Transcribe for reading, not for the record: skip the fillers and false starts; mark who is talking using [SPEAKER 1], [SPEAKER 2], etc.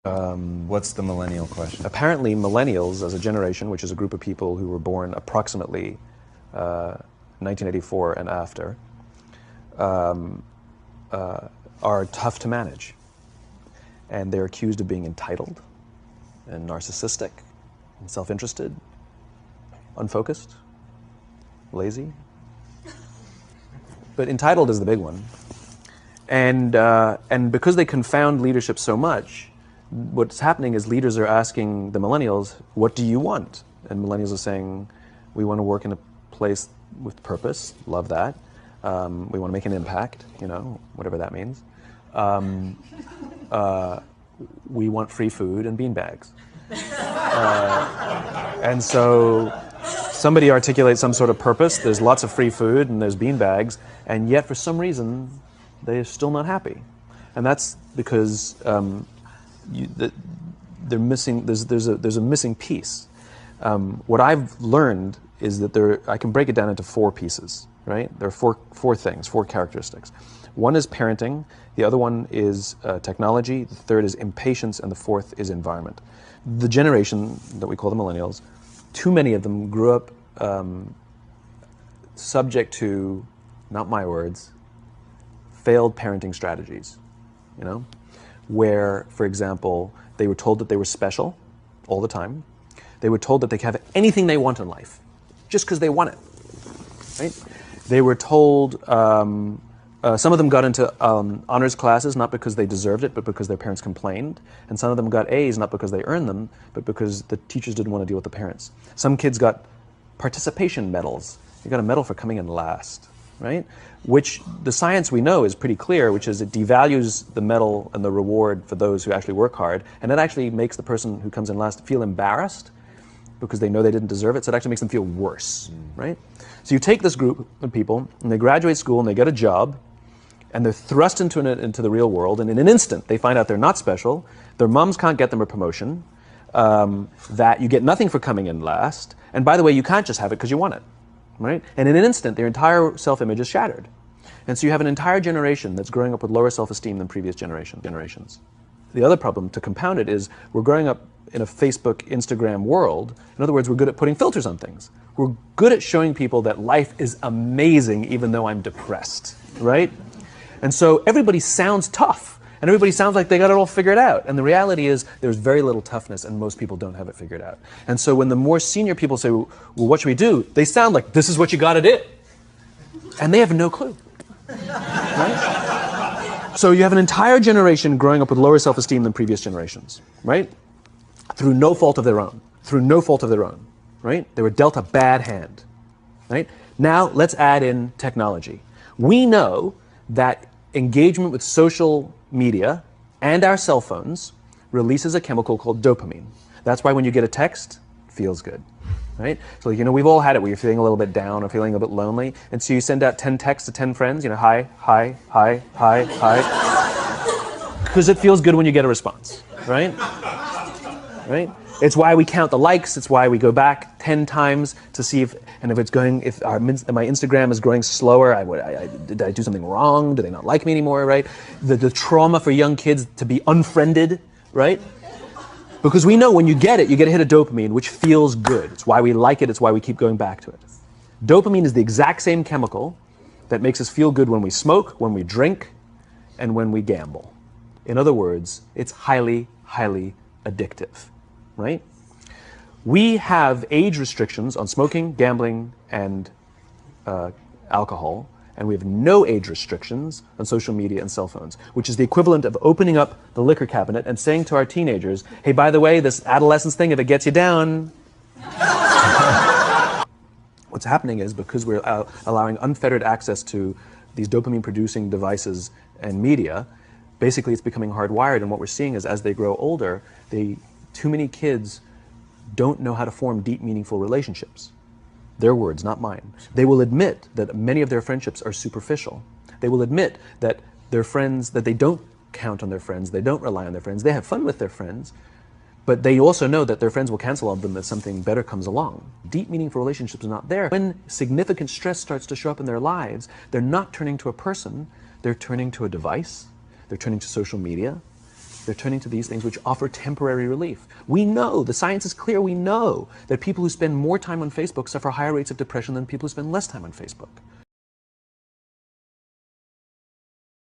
[SPEAKER 1] What's the millennial question?
[SPEAKER 2] Apparently, millennials, as a generation, which is a group of people who were born approximately 1984 and after, are tough to manage. And they're accused of being entitled and narcissistic and self-interested, unfocused, lazy. But entitled is the big one. And because they confound leadership so much, what's happening is leaders are asking the millennials, what do you want? And millennials are saying, we want to work in a place with purpose, love that. We want to make an impact, you know, whatever that means. We want free food and beanbags. And so somebody articulates some sort of purpose, there's lots of free food and there's beanbags, and yet for some reason, they're still not happy. And that's because they're missing, there's a missing piece. What I've learned is that I can break it down into four pieces, right? There are four things, four characteristics. One is parenting, the other one is technology, the third is impatience, and the fourth is environment. The generation that we call the millennials, too many of them grew up subject to, not my words, failed parenting strategies, you know? Where, for example, they were told that they were special all the time. They were told that they could have anything they want in life, just because they want it, right? They were told, some of them got into honors classes, not because they deserved it, but because their parents complained. And some of them got A's, not because they earned them, but because the teachers didn't want to deal with the parents. Some kids got participation medals. You got a medal for coming in last, right? Which the science we know is pretty clear, which is it devalues the medal and the reward for those who actually work hard, and it actually makes the person who comes in last feel embarrassed because they know they didn't deserve it, so it actually makes them feel worse, right? So you take this group of people, and they graduate school, and they get a job, and they're thrust into the real world, and in an instant, they find out they're not special, their moms can't get them a promotion, that you get nothing for coming in last, and by the way, you can't just have it because you want it. Right? And in an instant, their entire self-image is shattered. And so you have an entire generation that's growing up with lower self-esteem than previous generations. The other problem, to compound it, is we're growing up in a Facebook, Instagram world. In other words, we're good at putting filters on things. We're good at showing people that life is amazing even though I'm depressed, right? And so everybody sounds tough. And everybody sounds like they got it all figured out. And the reality is there's very little toughness and most people don't have it figured out. And so when the more senior people say, well, what should we do? They sound like, this is what you got to do. And they have no clue. Right? So you have an entire generation growing up with lower self-esteem than previous generations, right? Through no fault of their own. Through no fault of their own, right? They were dealt a bad hand, right? Now let's add in technology. We know that engagement with social media and our cell phones releases a chemical called dopamine. That's why when you get a text, it feels good, right? So, you know, we've all had it where you're feeling a little bit down or feeling a bit lonely, and so you send out 10 texts to 10 friends, you know, hi, hi, hi, hi, hi, because it feels good when you get a response, right? Right? It's why we count the likes. It's why we go back 10 times to see if my Instagram is growing slower. Did I do something wrong? Do they not like me anymore? Right? The trauma for young kids to be unfriended, right? Because we know when you get it, you get a hit of dopamine, which feels good. It's why we like it. It's why we keep going back to it. Dopamine is the exact same chemical that makes us feel good when we smoke, when we drink, and when we gamble. In other words, it's highly, highly addictive. Right? We have age restrictions on smoking, gambling, and alcohol, and we have no age restrictions on social media and cell phones, which is the equivalent of opening up the liquor cabinet and saying to our teenagers, hey, by the way, this adolescence thing, if it gets you down. What's happening is because we're allowing unfettered access to these dopamine-producing devices and media, basically it's becoming hardwired, and what we're seeing is as they grow older, too many kids don't know how to form deep, meaningful relationships. Their words, not mine. They will admit that many of their friendships are superficial. They will admit that their friends, that they don't count on their friends, they don't rely on their friends, they have fun with their friends, but they also know that their friends will cancel on them if something better comes along. Deep, meaningful relationships are not there. When significant stress starts to show up in their lives, they're not turning to a person, they're turning to a device, they're turning to social media, They're turning to these things which offer temporary relief. We know, the science is clear, we know that people who spend more time on Facebook suffer higher rates of depression than people who spend less time on Facebook.